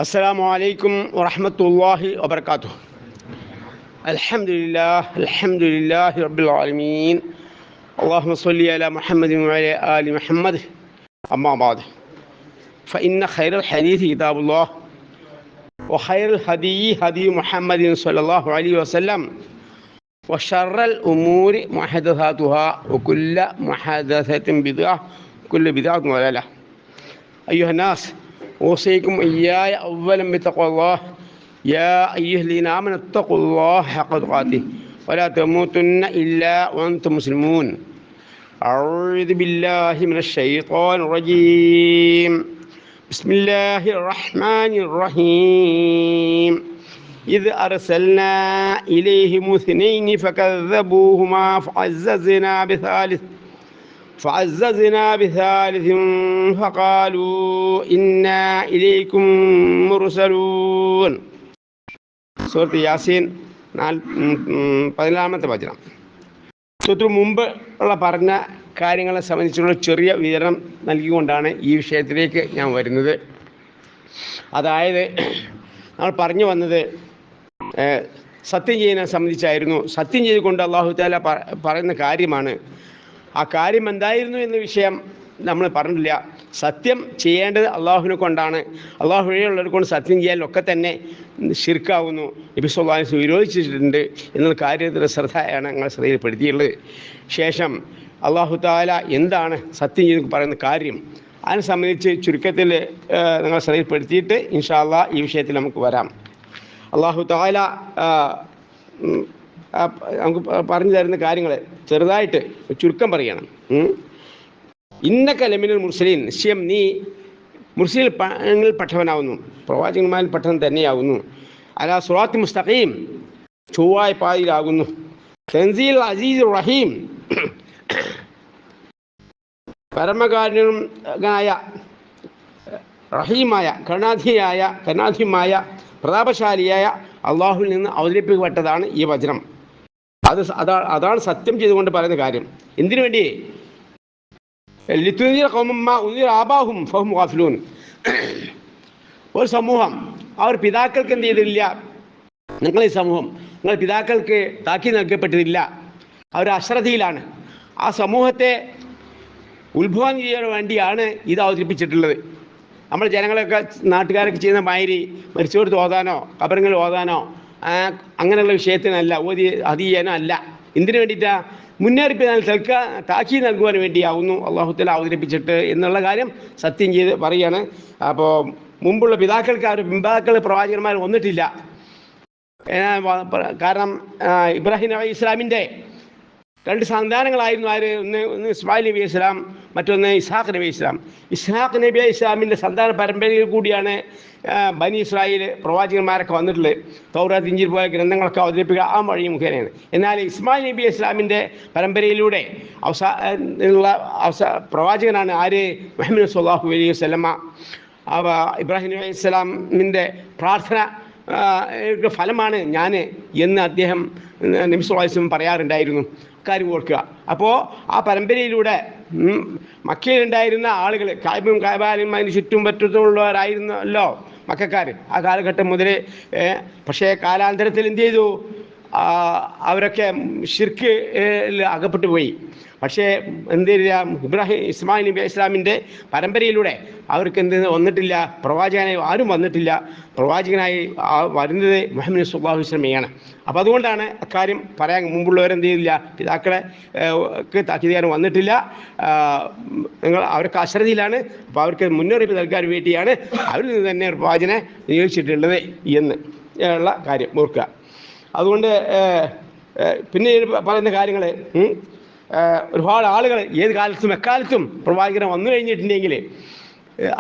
السلام عليكم ورحمة الله وبركاته. الحمد لله رب العالمين. اللهم صل على محمد وعلى آل محمد. أما بعد، فإن خير الحديث كتاب الله، وخير الهدي هدي محمد صلى الله عليه وسلم، وشر الأمور محدثاتها، وكل محدثة بدعة، وكل بدعة ضلالة. أيها الناس، أوصيكم إياي أولا بتقوى الله. يا أيها الذين آمنوا اتقوا الله حق تقاته ولا تموتن إلا وأنتم مسلمون. أعوذ بالله من الشيطان الرجيم. بسم الله الرحمن الرحيم. إذ أرسلنا إليهم اثنين فكذبوهما فعززنا بثالث فقالوا إنا إليكم مرسلون. സൂറത്ത് യാസീൻ 14-ാമത്തെ വചനം. തൊട്ടു മുമ്പ് ഉള്ള പറഞ്ഞ കാര്യങ്ങളെ സംബന്ധിച്ചുള്ള ചെറിയ വിവരണം നൽകിക്കൊണ്ടാണ് ഈ വിഷയത്തിലേക്ക് ഞാൻ വരുന്നത്. അതായത് നമ്മൾ പറഞ്ഞു വന്നത് സത്യം ചെയ്യുന്നതിനെ സംബന്ധിച്ചായിരുന്നു. സത്യം ചെയ്തുകൊണ്ട് അല്ലാഹു തആല പറയുന്ന കാര്യമാണ്. ആ കാര്യം എന്തായിരുന്നു എന്ന വിഷയം നമ്മൾ പറഞ്ഞില്ല. സത്യം ചെയ്യേണ്ടത് അള്ളാഹുവിനെ കൊണ്ടാണ്. അള്ളാഹു വഴിയുള്ളവരെ കൊണ്ട് സത്യം ചെയ്യാനൊക്കെ തന്നെ ശിർക്കാവുന്നു. നബി സല്ലല്ലാഹു അലൈഹി വസല്ലം വിരോധിച്ചിട്ടുണ്ട് എന്നുള്ള കാര്യത്തിൽ ശ്രദ്ധയാണ് ഞങ്ങൾ ശ്രദ്ധയിൽപ്പെടുത്തിയുള്ളത്. ശേഷം അള്ളാഹു തആല എന്താണ് സത്യം ചെയ്ത് പറയുന്ന കാര്യം, അതിനെ സംബന്ധിച്ച് ചുരുക്കത്തിൽ നിങ്ങൾ ശ്രദ്ധയിൽപ്പെടുത്തിയിട്ട് ഇൻഷാ അല്ലാഹ് ഈ വിഷയത്തിൽ നമുക്ക് വരാം. അള്ളാഹു തആല നമുക്ക് പറഞ്ഞു തരുന്ന കാര്യങ്ങൾ ചെറുതായിട്ട് ചുരുക്കം പറയണം. ഇന്നക ലമിനൽ മുർസലീൻ, നിശ്ചയം നീ മുർസലിൽ പെട്ടവനാവുന്നു, പ്രവാചകന്മാരിൽ പെട്ടവൻ തന്നെയാവുന്നു. അലാ സിറാത്തി മുസ്തഖീം, ചൊവ്വായ പാതയിലാകുന്നു. തൻസീൽ അസീസ് റഹീം, പരമകാരുണ്യനായ റഹീമായ കരുണാധിമായ പ്രതാപശാലിയായ അള്ളാഹുവിൽ നിന്ന് അവതരിപ്പിക്കപ്പെട്ടതാണ് ഈ വചനം. അതാണ് സത്യം ചെയ്തുകൊണ്ട് പറയുന്ന കാര്യം. എന്തിനു വേണ്ടി? ഒരു സമൂഹം അവർ പിതാക്കൾക്ക് എന്ത് ചെയ്തിട്ടില്ല, നിങ്ങളീ സമൂഹം നിങ്ങൾ പിതാക്കൾക്ക് താക്കീത് നൽകപ്പെട്ടിട്ടില്ല, അവർ അശ്രദ്ധയിലാണ്. ആ സമൂഹത്തെ ഉത്ഭവം ചെയ്യാൻ വേണ്ടിയാണ് ഇത് അവതരിപ്പിച്ചിട്ടുള്ളത്. നമ്മൾ ജനങ്ങളൊക്കെ നാട്ടുകാരൊക്കെ ചെയ്യുന്ന മാതിരി മരിച്ചോടത്ത് ഓതാനോ കബറിങ്ങളിൽ ഓതാനോ അങ്ങനെയുള്ള വിഷയത്തിനല്ല, അത് ചെയ്യാനോ അല്ല. എന്തിനു വേണ്ടിയിട്ടാണ്? മുന്നറിയിപ്പ് താക്കീ നൽകുവാൻ വേണ്ടിയാവുന്നു അല്ലാഹു തആല അവതരിപ്പിച്ചിട്ട് എന്നുള്ള കാര്യം സത്യം ചെയ്ത് പറയുകയാണ്. അപ്പോൾ മുമ്പുള്ള പിതാക്കൾക്ക് അവർ പിതാക്കൾ പ്രവാചകന്മാർ വന്നിട്ടില്ല. കാരണം ഇബ്രാഹിം നബി ഇസ്ലാമിൻ്റെ രണ്ട് സന്താനങ്ങളായിരുന്നു ആര്? ഒന്ന് ഇസ്മായിൽ നബി ഇസ്ലാം, മറ്റൊന്ന് ഇസ്ഹാഖ് നബി ഇസ്ലാം. ഇസ്ഹാഖ് നബി ഇസ്ലാമിൻ്റെ സന്താന പരമ്പരയിൽ കൂടിയാണ് ബനി ഇസ്രായേൽ പ്രവാചകന്മാരൊക്കെ വന്നിട്ടുള്ളത്. തൗറാത്ത്, ഇഞ്ചീൽ പോലെ ഗ്രന്ഥങ്ങളൊക്കെ അവതരിപ്പിക്കുക ആ വഴി മുഖേനയാണ്. എന്നാൽ ഇസ്മായിൽ നബി ഇസ്ലാമിൻ്റെ പരമ്പരയിലൂടെ പ്രവാചകനാണ് ആര്? മുഹമ്മദ് സ്വല്ലല്ലാഹു അലൈഹി വസല്ലമ. ഇബ്രാഹിം നബി ഇസ്ലാമിൻ്റെ പ്രാർത്ഥന ഫലമാണ് ഞാൻ എന്ന് അദ്ദേഹം നബി സ്വല്ലല്ലാഹു അലൈഹി വസല്ലം പറയാറുണ്ടായിരുന്നു. കാര്യം ഓർക്കുക. അപ്പോൾ ആ പരമ്പരയിലൂടെ മക്കയിലുണ്ടായിരുന്ന ആളുകൾ കാബാലും അതിന് ചുറ്റും പറ്റത്തുള്ളവരായിരുന്നല്ലോ മക്കാർ ആ കാലഘട്ടം മുതൽ. പക്ഷേ കാലാന്തരത്തിൽ എന്ത് ചെയ്തു? അവരൊക്കെ ശിർക്കിൽ അകപ്പെട്ടു പോയി. പക്ഷേ എന്ത് ചെയ്തില്ല? ഇസ്മായിൽ നബി ഇസ്ലാമിൻ്റെ പരമ്പരയിലൂടെ അവർക്ക് എന്ത് വന്നിട്ടില്ല? പ്രവാചകനായി ആരും വന്നിട്ടില്ല. പ്രവാചകനായി വരുന്നത് മുഹമ്മദ് സ്വല്ലല്ലാഹു അലൈഹി വസല്ലമയാണ്. അപ്പോൾ അതുകൊണ്ടാണ് അക്കാര്യം പറയാൻ മുമ്പുള്ളവരെന്ത് ചെയ്തില്ല? പിതാക്കളെ താക്കീതുകാരൻ വന്നിട്ടില്ല, അവർക്ക് അശ്രദ്ധയിലാണ്. അപ്പോൾ അവർക്ക് മുന്നറിയിപ്പ് നൽകാൻ വേണ്ടിയാണ് അവരിൽ നിന്ന് തന്നെ പ്രവാചകനെ നിയോഗിച്ചിട്ടുള്ളത് എന്ന് ഉള്ള കാര്യം ഓർക്കുക. അതുകൊണ്ട് പിന്നെ പറയുന്ന കാര്യങ്ങൾ ഒരുപാട് ആളുകൾ ഏത് കാലത്തും എക്കാലത്തും പ്രവാചകനെ വന്നു കഴിഞ്ഞിട്ടുണ്ടെങ്കിൽ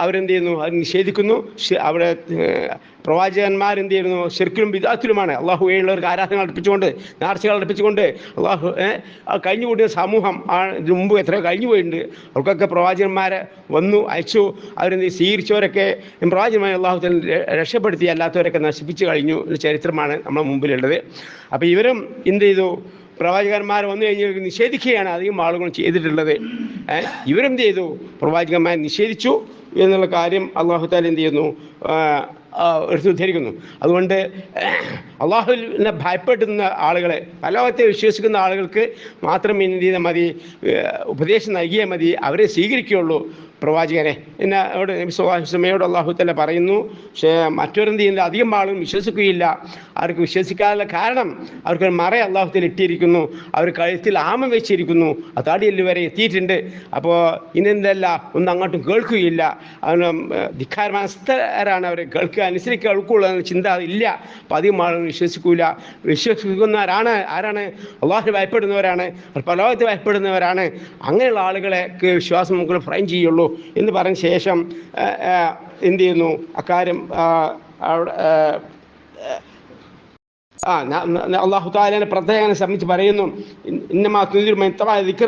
അവരെന്ത് ചെയ്യുന്നു? അത് നിഷേധിക്കുന്നു. അവിടെ പ്രവാചകന്മാരെന്ത് ചെയ്യുന്നു? ശിർക്കിലും ബിദ്അത്തിലുമാണ്. അള്ളാഹു വഴിയുള്ളവർക്ക് ആരാധനകൾ അർപ്പിച്ചുകൊണ്ട് നേർച്ചകൾ അർപ്പിച്ചുകൊണ്ട് അള്ളാഹു കഴിഞ്ഞുകൂടിയ സമൂഹം ഇതിനു മുമ്പ് എത്രയോ കഴിഞ്ഞു പോയിട്ടുണ്ട്. അവർക്കൊക്കെ പ്രവാചകന്മാരെ വന്നു അയച്ചു. അവരെന്ത് സ്വീകരിച്ചവരൊക്കെ പ്രവാചകന്മാരെ അള്ളാഹു രക്ഷപ്പെടുത്തി, അല്ലാത്തവരൊക്കെ നശിപ്പിച്ചു കഴിഞ്ഞു എന്ന ചരിത്രമാണ് നമ്മുടെ മുമ്പിലുള്ളത്. അപ്പോൾ ഇവരും എന്ത് ചെയ്തു? പ്രവാചകന്മാർ വന്നു കഴിഞ്ഞ് നിഷേധിക്കുകയാണ് അധികം ആളുകളും ചെയ്തിട്ടുള്ളത്. ഇവരെന്ത് ചെയ്തു? പ്രവാചകന്മാരെ നിഷേധിച്ചു. എന്നുള്ള കാര്യം അള്ളാഹു താല എന്ത് ചെയ്യുന്നു, എടുത്ത് ഉദ്ധരിക്കുന്നു. അതുകൊണ്ട് അള്ളാഹുവിനെ ഭയപ്പെടുന്ന ആളുകളെ, പരലോകത്തെ വിശ്വസിക്കുന്ന ആളുകൾക്ക് മാത്രം എന്ത് ചെയ്താൽ മതി, ഉപദേശം നൽകിയാൽ മതി, അവരെ സ്വീകരിക്കുകയുള്ളൂ പ്രവാചകനെ. പിന്നെ അവിടെ നബി സല്ലല്ലാഹു അലൈഹി വസല്ലമയോട് അള്ളാഹു തആല പറയുന്നു. പക്ഷേ മറ്റൊരെന്ത് ചെയ്യുന്നില്ല, അധികം ആളും വിശ്വസിക്കുകയില്ല. അവർക്ക് വിശ്വസിക്കാനുള്ള കാരണം അവർക്കൊരു മറ അള്ളാഹു തആല ഇട്ടിരിക്കുന്നു, അവർ കഴുത്തിൽ ആമം വെച്ചിരിക്കുന്നു, ആ താടിയെല്ല് വരെ എത്തിയിട്ടുണ്ട്. അപ്പോൾ ഇനെന്തല്ല ഒന്നും അങ്ങോട്ടും കേൾക്കുകയില്ല. അവന് ധിക്കാരമനസ്ഥരാണ്, അവർ കേൾക്കുക അനുസരിക്കുക കേൾക്കുള്ളൂ എന്ന ചിന്ത ഇല്ല. അപ്പം അധികം ആളുകൾ വിശ്വസിക്കൂല. വിശ്വസിക്കുന്നവരാണ് ആരാണ്? അള്ളാഹുവിനെ ഭയപ്പെടുന്നവരാണ്, പരലോകത്തെ ഭയപ്പെടുന്നവരാണ്. അങ്ങനെയുള്ള ആളുകളെ വിശ്വാസം നമുക്ക് ഫ്രെയിം ചെയ്യുള്ളൂ എന്ന് പറഞ്ഞ ശേഷം എന്ത് ചെയ്യുന്നു, അക്കാര്യം അള്ളാഹു തആലയെ പ്രത്യേകം സംബന്ധിച്ച് പറയുന്നു. ഇന്നമാ തുൻദിറു മൻ ഇത്തബഅ ദിക്റ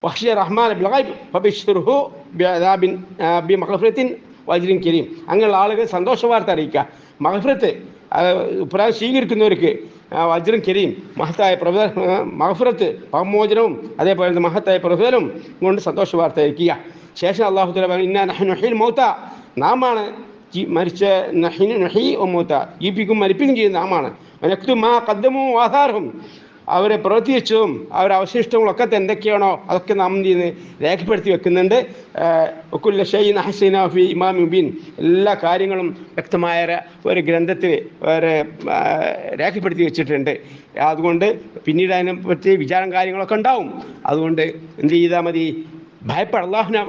വഖശിയ റഹ്മാന ബിൽ ഗൈബ് ഫബശ്ശിർഹു ബിഅദാബിൻ ബിമഗ്ഫിറത്തിൻ വഅജ്രിൻ കരീം. അങ്ങനെയുള്ള ആളുകൾ സന്തോഷ വാർത്ത അറിയിക്കുക. മഗ്ഫിറത്ത് പ്രായം സ്വീകരിക്കുന്നവർക്ക് വജ്രം കരീം, മഹത്തായ മഗ്ഫിറത്ത് പാപമോചനവും അതേപോലെ മഹത്തായ പ്രതിഫലവും കൊണ്ട് സന്തോഷ വാർത്ത അറിയിക്കുക. ശേഷം അല്ലാഹു തആല പറഞ്ഞു, ഇന്നാ നഹ്നു നുഹ്യിൽ മൗത, നാമാണ് മരിച്ച മൗത, ജീവിപ്പിക്കും മരിപ്പിക്കും ചെയ്യുന്ന നാമാണ്. വനക്തുബു മാ ഖദ്ദമു വആഥാറഹും, അവരെ പ്രവർത്തിച്ചതും അവരുടെ അവശിഷ്ടങ്ങളൊക്കെ എന്തൊക്കെയാണോ അതൊക്കെ നാം എന്ത് ചെയ്യുന്നത്, രേഖപ്പെടുത്തി വെക്കുന്നുണ്ട്. വകുല്ല ഷൈഇൻ അഹ്സൈനാഹു ഫീ ഇമാമിൻ മുബീൻ, എല്ലാ കാര്യങ്ങളും വ്യക്തമായ ഒരു ഗ്രന്ഥത്തിൽ രേഖപ്പെടുത്തി വെച്ചിട്ടുണ്ട്. അതുകൊണ്ട് പിന്നീട് അതിനെ പറ്റി വിചാരം കാര്യങ്ങളൊക്കെ ഉണ്ടാവും. അതുകൊണ്ട് എന്ത് ചെയ്താൽ മതി, അള്ളാഹുവിനെ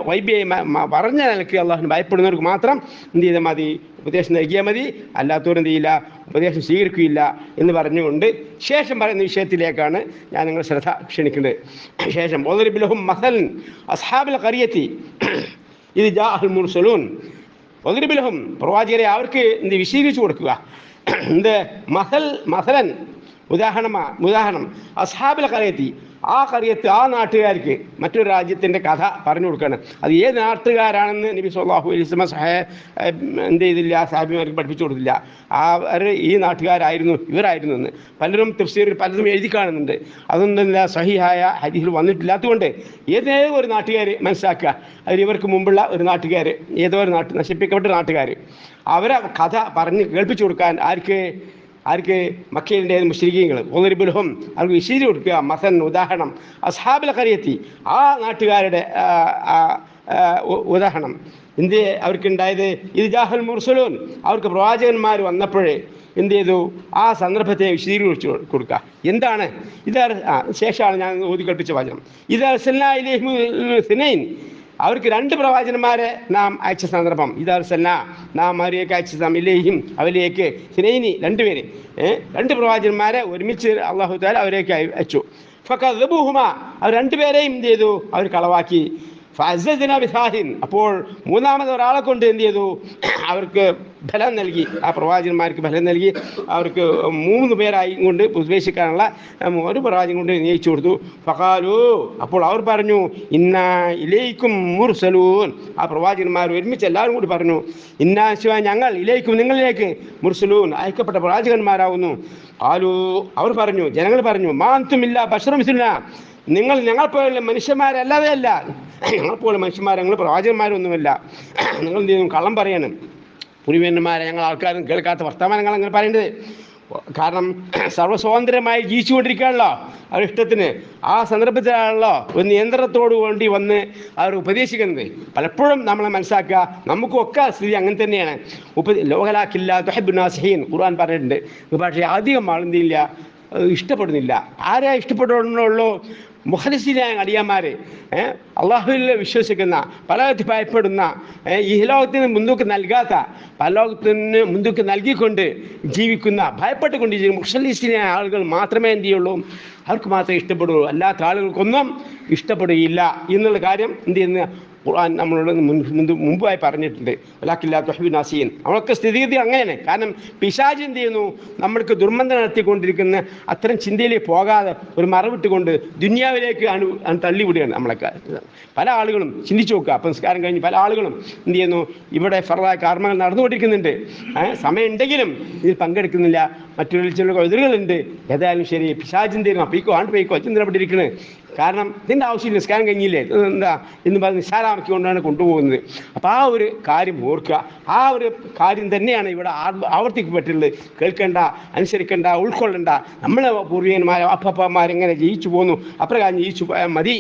പറഞ്ഞ നിലയ്ക്ക് അള്ളാഹുവിനെ ഭയപ്പെടുന്നവർക്ക് മാത്രം എന്ത് ചെയ്താൽ മതി, ഉപദേശം നൽകിയാൽ മതി. അല്ലാത്തവർ എന്ത് ചെയ്യില്ല, ഉപദേശം സ്വീകരിക്കുകയില്ല എന്ന് പറഞ്ഞുകൊണ്ട് ശേഷം പറയുന്ന വിഷയത്തിലേക്കാണ് ഞാൻ നിങ്ങളുടെ ശ്രദ്ധ ക്ഷണിക്കുന്നത്. ശേഷം വദ്രിബ് ലഹും മസലൻ അസ്ഹാബിൽ ഖറിയത്തി ഇദ് ജാഅൽ മുർസലൂൻ, വദ്രിബ് ലഹും, പ്രവാചകരെ അവർക്ക് എന്ത് വിശദീകരിച്ചു കൊടുക്കുക. എന്ത് മസലൻ ഉദാഹരണം അസ്ഹാബിൽ ഖറിയത്തി, ആ ഖറിയത്ത്, ആ നാട്ടുകാർക്ക് മറ്റൊരു രാജ്യത്തിൻ്റെ കഥ പറഞ്ഞു കൊടുക്കണം. അത് ഏത് നാട്ടുകാരാണെന്ന് നബി സല്ലല്ലാഹു അലൈഹി വസല്ലം എന്ത് ചെയ്തില്ല, സാഹിബിമാർക്ക് പഠിപ്പിച്ചു കൊടുത്തില്ല. അവർ ഈ നാട്ടുകാരായിരുന്നു, ഇവരായിരുന്നു എന്ന് പലരും തഫ്സീറിൽ പലരും എഴുതി കാണുന്നുണ്ട്. അതൊന്നും സഹിഹായ ഹദീസിൽ വന്നിട്ടില്ലാത്തതുകൊണ്ട് ഏതേ ഒരു നാട്ടുകാർ മനസ്സിലാക്കുക. അതിൽ ഇവർക്ക് മുമ്പുള്ള ഒരു നാട്ടുകാർ, ഏതോ ഒരു നശിപ്പിക്കപ്പെട്ട നാട്ടുകാർ, അവരെ കഥ പറഞ്ഞ് കേൾപ്പിച്ചു കൊടുക്കാൻ ആർക്ക് മക്കയിലെ മുശ്രിക്കീങ്ങൾ, വദ്രിബുൽഹും, അവർക്ക് വിശദീകരിച്ച് കൊടുക്കുക. മസൻ ഉദാഹരണം അസ്ഹാബിൽ ഖറിയത്തി, ആ നാട്ടുകാരുടെ ഉദാഹരണം എന്ത് അവർക്കുണ്ടായത്, ഇത് ജാഹൽ മുർസലൂൻ, അവർക്ക് പ്രവാചകന്മാർ വന്നപ്പോഴേ എന്ത് ചെയ്തു, ആ സന്ദർഭത്തെ വിശദീകരിച്ച് കൊടുക്കുക. എന്താണ് ഇത്? ശേഷമാണ് ഞാൻ ഓതി കൽപ്പിച്ച വചനം. ഇത് അർസൽനാ ഇലൈഹിം സിനൈൻ, അവർക്ക് 2 പ്രവാചകന്മാരെ നാം അയച്ച സന്ദർഭം. ഇതർസൽന, നാം അവരെയൊക്കെ അയച്ച ഇലൈഹിം, അവരിലേക്ക് സിനൈനി, 2 പേര്, 2 പ്രവാചകന്മാരെ ഒരുമിച്ച് അല്ലാഹു തആല അവരേക്ക് അയച്ചു. ഫകദബൂഹുമ, അവർ 2 പേരെയും എന്ത് ചെയ്തു, അവർ കളവാക്കി. ഫഅസ്സസ്ന ബിസാഹിൻ, അപ്പോൾ മൂന്നാമത് ഒരാളെ കൊണ്ട് എന്ത് ചെയ്തു, അവർക്ക് ഫലം നൽകി, ആ പ്രവാചകന്മാർക്ക് ഫലം നൽകി. അവർക്ക് 3 പേരായി കൊണ്ട് ഉപദേശിക്കാനുള്ള ഒരു പ്രവാചകൻ കൊണ്ട് നിയോഗിച്ചു കൊടുത്തു. ഫഖാലു, അപ്പോൾ അവർ പറഞ്ഞു, ഇന്നാ ഇലൈക്കും മുർസലൂൻ, ആ പ്രവാചകന്മാർ ഒരുമിച്ച് എല്ലാവരും കൂടി പറഞ്ഞു, ഇന്നാ ശിവ, ഞങ്ങൾ ഇലൈക്കും, നിങ്ങളിലേക്ക്, മുർസലൂൻ, അയക്കപ്പെട്ട പ്രവാചകന്മാരാകുന്നു. ആലു, അവർ പറഞ്ഞു, ജനങ്ങൾ പറഞ്ഞു, മാ അൻതും ഇല്ലാ ബശറുൻ മിസ്ലുനാ, ഞങ്ങളെപ്പോലെ മനുഷ്യന്മാരല്ലാതെ അല്ല, ഞങ്ങളെപ്പോലെ മനുഷ്യന്മാർ, ഞങ്ങൾ പ്രവാചകന്മാരൊന്നുമല്ല. നിങ്ങൾ എന്ത് ചെയ്യുന്നു, കള്ളം പറയണം. പുലിവന്മാരെ ഞങ്ങൾ ആൾക്കാരും കേൾക്കാത്ത വർത്തമാനങ്ങൾ അങ്ങനെ പറയേണ്ടത്. കാരണം സർവ്വസ്വാതന്ത്ര്യമായി ജീവിച്ചുകൊണ്ടിരിക്കുകയാണല്ലോ അവർ ഇഷ്ടത്തിന്. ആ സന്ദർഭത്തിലാണല്ലോ ഒരു നിയന്ത്രണത്തോടു വേണ്ടി വന്ന് അവർ ഉപദേശിക്കുന്നത്. പലപ്പോഴും നമ്മളെ മനസ്സിലാക്കുക, നമുക്കൊക്കെ സ്ഥിതി അങ്ങനെ തന്നെയാണ്. ലോകലാക്കില്ല തുഹിബ്ബുന്നാസിഹീൻ ഖുർആൻ പറഞ്ഞിട്ടുണ്ട്. പക്ഷേ അധികം ആളെന്തില്ല, ഇഷ്ടപ്പെടുന്നില്ല. ആരാ ഇഷ്ടപ്പെടുന്നുള്ളൂ? മുഖലിസിനായ അടിയന്മാർ, അള്ളാഹുവിൽ വിശ്വസിക്കുന്ന, പലലോകത്തിൽ ഭയപ്പെടുന്ന, ഈ ലോകത്തിന് മുൻതൂക്കം നൽകാത്ത, പരലോകത്തിന് മുൻതൂക്കം നൽകിക്കൊണ്ട് ജീവിക്കുന്ന, ഭയപ്പെട്ടുകൊണ്ട് മുഖലിസിനായ ആളുകൾ മാത്രമേ എന്ത് ചെയ്യുള്ളൂ, അവർക്ക് മാത്രമേ ഇഷ്ടപ്പെടുള്ളൂ. അല്ലാത്ത ആളുകൾക്കൊന്നും ഇഷ്ടപ്പെടുകയില്ല എന്നുള്ള കാര്യം എന്ത് ചെയ്യുന്ന ഖുർആൻ നമ്മളോട് മുമ്പായി പറഞ്ഞിട്ടുണ്ട്. വലാക്കില്ലാ തുഹിബ്ബുന്നാസിഹീൻ, അവർക്ക് സ്ഥിതിഗതി അങ്ങനെയാണ്. കാരണം പിശാച് എന്ത് ചെയ്യുന്നു, നമ്മൾക്ക് ദുർമന്ത്രം നടത്തിക്കൊണ്ടിരിക്കുന്ന അത്തരം ചിന്തയിലേക്ക് പോകാതെ ഒരു മറവിട്ടുകൊണ്ട് ദുനിയാവിലേക്ക് തള്ളിവിടുകയാണ് നമ്മളൊക്കെ. പല ആളുകളും ചിന്തിച്ചു നോക്കുക. അപ്പം നിസ്കാരം കഴിഞ്ഞ് പല ആളുകളും എന്ത് ചെയ്യുന്നു, ഇവിടെ ഫർദായ കർമ്മങ്ങൾ നടന്നുകൊണ്ടിരിക്കുന്നുണ്ട്, സമയമുണ്ടെങ്കിലും ഇതിൽ പങ്കെടുക്കുന്നില്ല. മറ്റൊരു ചില എതിരുകളുണ്ട്. ഏതായാലും ശരി, പിശാച് എന്ത് ചെയ്യുന്നു, പീക്കോ ആണ്ട് പീക്കോ അച്ഛൻ ഇവിടെ ഇരിക്കുന്നത് കാരണം ഇതിൻ്റെ ആവശ്യമില്ല, നിസ്കാരം കഴിഞ്ഞില്ലേ, എന്താ എന്ന് പറഞ്ഞ് നിസ്സാരമാക്കിക്കൊണ്ടാണ് കൊണ്ടുപോകുന്നത്. അപ്പോൾ ആ ഒരു കാര്യം ഓർക്കുക. ആ ഒരു കാര്യം തന്നെയാണ് ഇവിടെ ആവർത്തിക്കപ്പെട്ടുള്ളത്. കേൾക്കേണ്ട, അനുസരിക്കേണ്ട, ഉൾക്കൊള്ളേണ്ട. നമ്മളെ പൂർവികന്മാർ അപ്പന്മാരെങ്ങനെ ജയിച്ചു പോന്നു, അപ്രകാരം ജയിച്ചു പോയാൽ മതി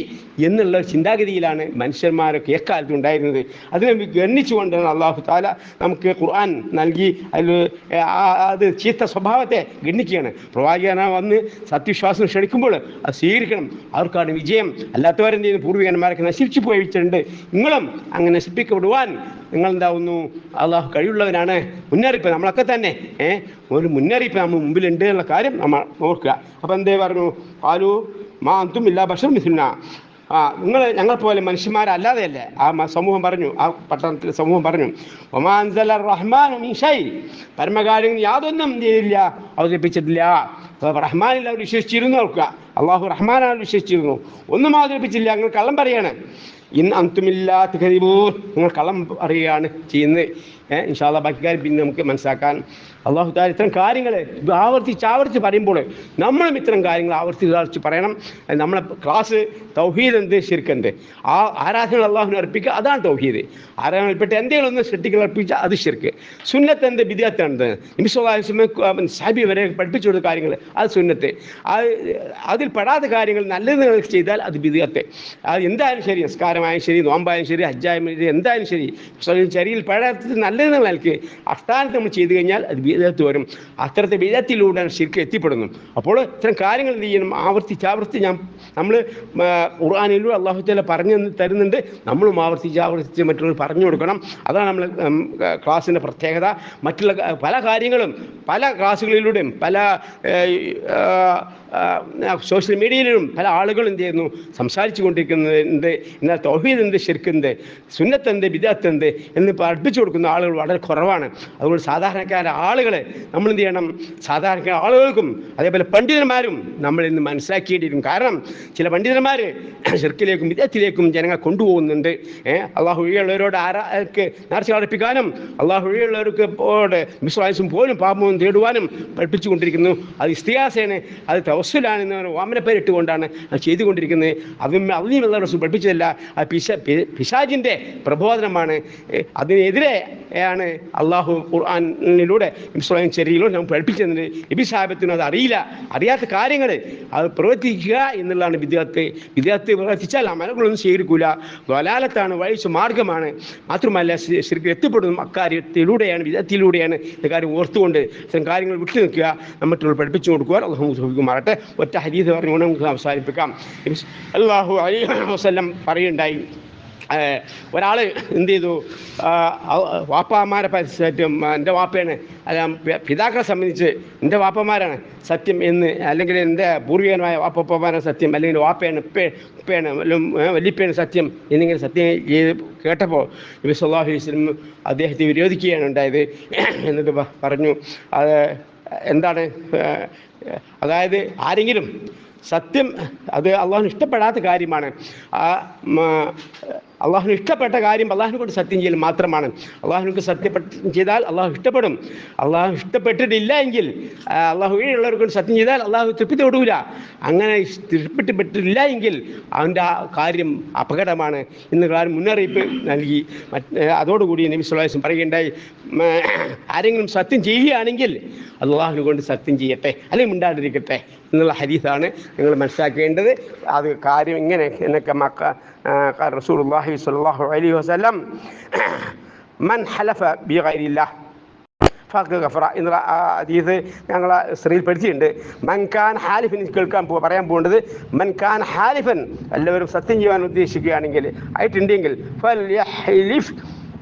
എന്നുള്ള ചിന്താഗതിയിലാണ് മനുഷ്യന്മാരൊക്കെ എക്കാലത്തും ഉണ്ടായിരുന്നത്. അതിനെ ഗണ്ണിച്ചുകൊണ്ടാണ് അള്ളാഹു താല നമുക്ക് ഖുർആൻ നൽകി. അത് ചീത്ത സ്വഭാവത്തെ ഗണ്ണിക്കുകയാണ്. പ്രവാചകന വന്ന് സത്യവിശ്വാസം ക്ഷണിക്കുമ്പോൾ അത് സ്വീകരിക്കണം. അവർക്കാണ് വിജയം. അല്ലാത്തവരെന്ത് ചെയ്യുന്നു? പൂർവികന്മാരൊക്കെ നശിപ്പിച്ചു പോയിട്ടുണ്ട്. നിങ്ങളും അങ്ങനെ നശിപ്പിക്കപ്പെടുവാൻ നിങ്ങളെന്താവുന്നു? അള്ളാഹു കഴിവുള്ളവനാണ്. മുന്നറിയിപ്പ് നമ്മളൊക്കെ തന്നെ ഒരു മുന്നറിയിപ്പ് നമ്മൾ മുമ്പിലുണ്ട് എന്നുള്ള കാര്യം നമ്മൾ ഓർക്കുക. അപ്പം എന്തേ പറഞ്ഞു? പാലു മാ അന്തും ഇല്ലാ ബഷർ മിഥുന, നിങ്ങൾ ഞങ്ങൾ പോലെ മനുഷ്യന്മാരല്ലാതെയല്ലേ ആ സമൂഹം പറഞ്ഞു. ആ പട്ടണത്തിലെ സമൂഹം പറഞ്ഞു, ഒമാൻസല റഹ്മാൻ മീഷൈ, പരമകാര്യങ്ങൾ യാതൊന്നും ചെയ്തില്ല, അവതരിപ്പിച്ചിട്ടില്ല. അപ്പോൾ റഹ്മാനിൽ അവർ വിശ്വസിച്ചിരുന്നു. നോക്കുക, അള്ളാഹു റഹ്മാനാണ് വിശ്വസിച്ചിരുന്നു, ഒന്നും അവതരിപ്പിച്ചില്ല. നിങ്ങൾ കള്ളം പറയാണ്. ഇൻ അന്തുമില്ലാത്ത കരിബൂർ, നിങ്ങൾ കള്ളം പറയുകയാണ് ചെയ്യുന്നത്. ഇൻഷാ അല്ലാഹ് ബാക്കി കാര്യം പിന്നെ നമുക്ക് മനസ്സിലാക്കാൻ. അള്ളാഹു താല ഇത്തരം കാര്യങ്ങൾ ആവർത്തിച്ച് പറയുമ്പോൾ നമ്മളും ഇത്തരം കാര്യങ്ങൾ ആവർത്തിച്ച് പറയണം. നമ്മളെ ക്ലാസ് തൗഹീദ് എന്ത്, ശിർക്ക് എന്ത്, ആ ആരാധന അള്ളാഹുവിനെ അർപ്പിക്കുക, അതാണ് തൗഹീദ്. ആരാധനയിൽപ്പെട്ട എന്തെങ്കിലും ഒന്ന് സൃഷ്ടികൾ അർപ്പിച്ചാൽ അത് ശിർക്ക്. സുന്നത്ത് എന്ത്, ബിദ്അത്ത് എന്ത്, നബി സല്ലല്ലാഹു അലൈഹി വസല്ലം സഹാബി വരെ പഠിപ്പിച്ചു കൊടുത്ത കാര്യങ്ങൾ അത് സുന്നത്ത്. അതിൽ പെടാത്ത കാര്യങ്ങൾ നല്ലത് ചെയ്താൽ അത് ബിദ്അത്ത്. അത് എന്തായാലും ശരി, നിസ്കാരമായാലും ശരി, നോമ്പായാലും ശരി, ഹജ്ജായാലും ശരി, എന്തായാലും ശരി, ശരിയിൽ പെടാത്ത നല്ലത് നൽകി അഷ്ടാനത്ത് നമ്മൾ ചെയ്തു കഴിഞ്ഞാൽ അത് ബിദ്അത്ത് വരും. അത്തരത്തെ ബിദ്അത്തിലൂടെയാണ് ശിർക്ക് എത്തിപ്പെടുന്നു. അപ്പോൾ ഇത്തരം കാര്യങ്ങൾ എന്ത് ചെയ്യണം? ആവർത്തിച്ച് നമ്മൾ ഖുർആനിലൂടെ അല്ലാഹു തആല പറഞ്ഞു തരുന്നുണ്ട്. നമ്മളും ആവർത്തിച്ച് മറ്റുള്ളവർ പറഞ്ഞു കൊടുക്കണം. അതാണ് നമ്മൾ ക്ലാസ്സിൻ്റെ പ്രത്യേകത. മറ്റുള്ള പല കാര്യങ്ങളും പല ക്ലാസ്സുകളിലൂടെയും പല സോഷ്യൽ മീഡിയയിലും പല ആളുകളും എന്ത് ചെയ്യുന്നു? സംസാരിച്ചു കൊണ്ടിരിക്കുന്നുണ്ട്. എന്നാൽ തൗഹീദ് എന്ത്, ശിർക്ക് എന്ത്, സുന്നത്ത് എന്ത്, ബിദ്അത്ത് എന്ത് എന്ന് പഠിപ്പിച്ചു കൊടുക്കുന്ന ആളുകൾ വളരെ കുറവാണ്. അതുകൊണ്ട് സാധാരണക്കാരായ ആളുകൾ നമ്മൾ എന്ത് ചെയ്യണം? സാധാരണക്കാരായ ആളുകൾക്കും അതേപോലെ പണ്ഡിതന്മാരും നമ്മൾ ഇന്ന് മനസ്സിലാക്കിയിട്ടിരിക്കും. കാരണം ചില പണ്ഡിതന്മാർ ശിർക്കിലേക്കും ബിദ്അത്തിലേക്കും ജനങ്ങളെ കൊണ്ടുപോകുന്നുണ്ട്. അള്ളാഹു വഴിയുള്ളവരോട് ആരാൾക്ക് നേർച്ച അർപ്പിക്കാനും അള്ളാഹു വഴിയുള്ളവർക്ക് വിശ്വാസം പോലും പാപവും തേടുവാനും പഠിപ്പിച്ചു കൊണ്ടിരിക്കുന്നു. അത് ഇസ്തിഹാസയാണ്, അത് തവസ്സുലാണെന്ന് വാമനപ്പേരിട്ടുകൊണ്ടാണ് അത് ചെയ്തുകൊണ്ടിരിക്കുന്നത്. അതിനുള്ള റസൂൽ പഠിപ്പിച്ചതല്ല, അത് പിശാചിൻ്റെ പ്രബോധനമാണ്. അതിനെതിരെയാണ് അള്ളാഹു ഖുർആനിലൂടെ ചെറിയിലൂടെ നമുക്ക് പഠിപ്പിച്ചത്. നബി സാഹിബത്തിനും അത് അറിയാത്ത കാര്യങ്ങൾ അത് പ്രവർത്തിക്കുക എന്നുള്ളതാണ് വിദ്യാർത്ഥി പ്രവർത്തിച്ചാൽ അമലുകളൊന്നും സ്വീകരിക്കൂല. ദ്വലാലത്താണ്, വഴിച്ച മാർഗമാണ്. മാത്രമല്ല ശരിക്കും എത്തിപ്പെടുന്നതും അക്കാര്യത്തിലൂടെയാണ്, വിദ്യാർത്ഥിയിലൂടെയാണ്. ഈ കാര്യം ഓർത്തുകൊണ്ട് ഇത്തരം കാര്യങ്ങൾ വിട്ടു നിൽക്കുക, മറ്റുള്ള പഠിപ്പിച്ചു കൊടുക്കുക. അള്ളാഹു മാറട്ടെ. ഒറ്റ ഹദീസ് പറഞ്ഞുകൊണ്ട് നമുക്ക് അവസാനിപ്പിക്കാം. സല്ലല്ലാഹു അലൈഹി വസല്ലം പറയുണ്ടായി, ഒരാൾ എന്ത് ചെയ്തു? വാപ്പമാരെ പരിസരത്തും എൻ്റെ വാപ്പയാണ്, പിതാക്കളെ സംബന്ധിച്ച് എൻ്റെ വാപ്പമാരാണ് സത്യം എന്ന്, അല്ലെങ്കിൽ എൻ്റെ പൂർവികനായ വാപ്പമാരാണ് സത്യം, അല്ലെങ്കിൽ വാപ്പയാണ് ഉപ്പയാണ് വല്യപ്പയാണ് സത്യം എന്നിങ്ങനെ സത്യം ചെയ്ത് കേട്ടപ്പോൾ നബി സല്ലല്ലാഹു അലൈഹി വസല്ലം അദ്ദേഹത്തെ വിരോധിക്കുകയാണ് ഉണ്ടായത്. എന്നിട്ട് പറഞ്ഞു, അത് എന്താണ്? അതായത് ആരെങ്കിലും സത്യം, അത് അള്ളാഹുവിന് ഇഷ്ടപ്പെടാത്ത കാര്യമാണ്. അള്ളാഹുവിന് ഇഷ്ടപ്പെട്ട കാര്യം അള്ളാഹുവിനെ കൊണ്ട് സത്യം ചെയ്യൽ മാത്രമാണ്. അള്ളാഹുവിനൊക്കെ സത്യം ചെയ്താൽ അള്ളാഹു ഇഷ്ടപ്പെടും. അള്ളാഹു ഇഷ്ടപ്പെട്ടിട്ടില്ല എങ്കിൽ അള്ളാഹു ഉള്ളവർക്ക് സത്യം ചെയ്താൽ അള്ളാഹു തൃപ്തിപ്പെടൂല. അങ്ങനെ തൃപ്തിപ്പെട്ടിട്ടില്ല എങ്കിൽ അവൻ്റെ ആ കാര്യം അപകടമാണ് എന്ന് കാര്യം മുന്നറിയിപ്പ് നൽകി. അതോടുകൂടി നബി സല്ലല്ലാഹു അലൈഹി വസല്ലം പറയുകയുണ്ടായി, ആരെങ്കിലും സത്യം ചെയ്യുകയാണെങ്കിൽ അള്ളാഹുവിനെ കൊണ്ട് സത്യം ചെയ്യട്ടെ, അല്ലെങ്കിൽ മിണ്ടാതിരിക്കട്ടെ എന്നുള്ള ഹദീസാണ് നിങ്ങൾ മനസ്സിലാക്കേണ്ടത്. അത് കാര്യം ഇങ്ങനെ എന്നൊക്കെ റസൂലുള്ളാഹി സ്വല്ലല്ലാഹു അലൈഹി വസല്ലം മൻ ഹലഫ ബിഗൈരില്ലാഹ് ഫഖദ് ഗഫറ എന്നുള്ള ഹദീസ് ഞങ്ങൾ സ്ത്രീയിൽ പഠിച്ചിട്ടുണ്ട്. മൻകാൻ ഹാലിഫൻ പറയാൻ പോകേണ്ടത് മൻകാൻ ഹാലിഫൻ, എല്ലാവരും സത്യം ചെയ്യാൻ ഉദ്ദേശിക്കുകയാണെങ്കിൽ ആയിട്ടുണ്ടെങ്കിൽ ഫൽയഹ്ലിഫ്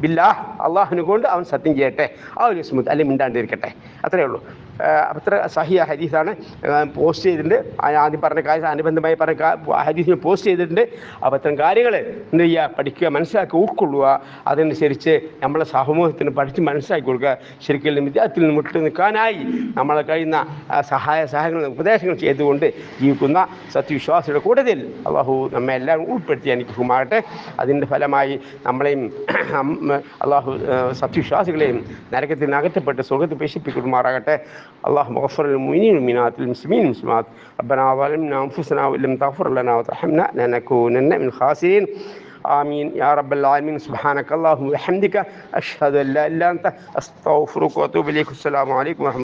ബില്ലാഹ്, അള്ളാഹുവിനെ കൊണ്ട് അവൻ സത്യം ചെയ്യട്ടെ, ആ ഒരു സ്മുത്ത്, അല്ലെങ്കിൽ മിണ്ടാണ്ടിരിക്കട്ടെ. അത്രയേ ഉള്ളൂ. അത്ര സഹിയ ഹദീസാണ് പോസ്റ്റ് ചെയ്തിട്ടുണ്ട്. ആദ്യം പറഞ്ഞ കാര്യം അനുബന്ധമായി പറഞ്ഞ ഹദീസിനെ പോസ്റ്റ് ചെയ്തിട്ടുണ്ട്. അപ്പോൾ അത്തരം കാര്യങ്ങൾ എന്ത് ചെയ്യുക? പഠിക്കുക, മനസ്സിലാക്കുക, ഉൾക്കൊള്ളുക. അതനുസരിച്ച് നമ്മളെ സമൂഹത്തിന് പഠിച്ച് മനസ്സിലാക്കി കൊടുക്കുക. ശരിക്കും വിദ്യാർത്ഥിയിൽ നിന്ന് വിട്ടു നിൽക്കാനായി നമ്മളെ കഴിയുന്ന സഹായങ്ങൾ ഉപദേശങ്ങൾ ചെയ്തുകൊണ്ട് ജീവിക്കുന്ന സത്യവിശ്വാസിയുടെ കൂട്ടത്തിൽ അള്ളാഹു നമ്മെ എല്ലാവരും ഉൾപ്പെടുത്തി അനുഗ്രഹിക്കുമാകട്ടെ. അതിൻ്റെ ഫലമായി നമ്മളെയും അള്ളാഹു സത്യവിശ്വാസികളെയും നരകത്തിൽ നിന്ന് അകറ്റപ്പെട്ട് സ്വർഗ്ഗത്തിൽ പ്രവേശിപ്പിക്കുമാറാകട്ടെ. اللهم اغفر للمؤمنين والمؤمنات المسلمين والمسلمات. ربنا ظلمنا أنفسنا وإن لم تغفر لنا وترحمنا لنكونن من الخاسرين. آمين يا رب العالمين. سبحانك اللهم وبحمدك أشهد أن لا إله إلا أنت أستغفرك وأتوب إليك. السلام عليكم ورحمة الله.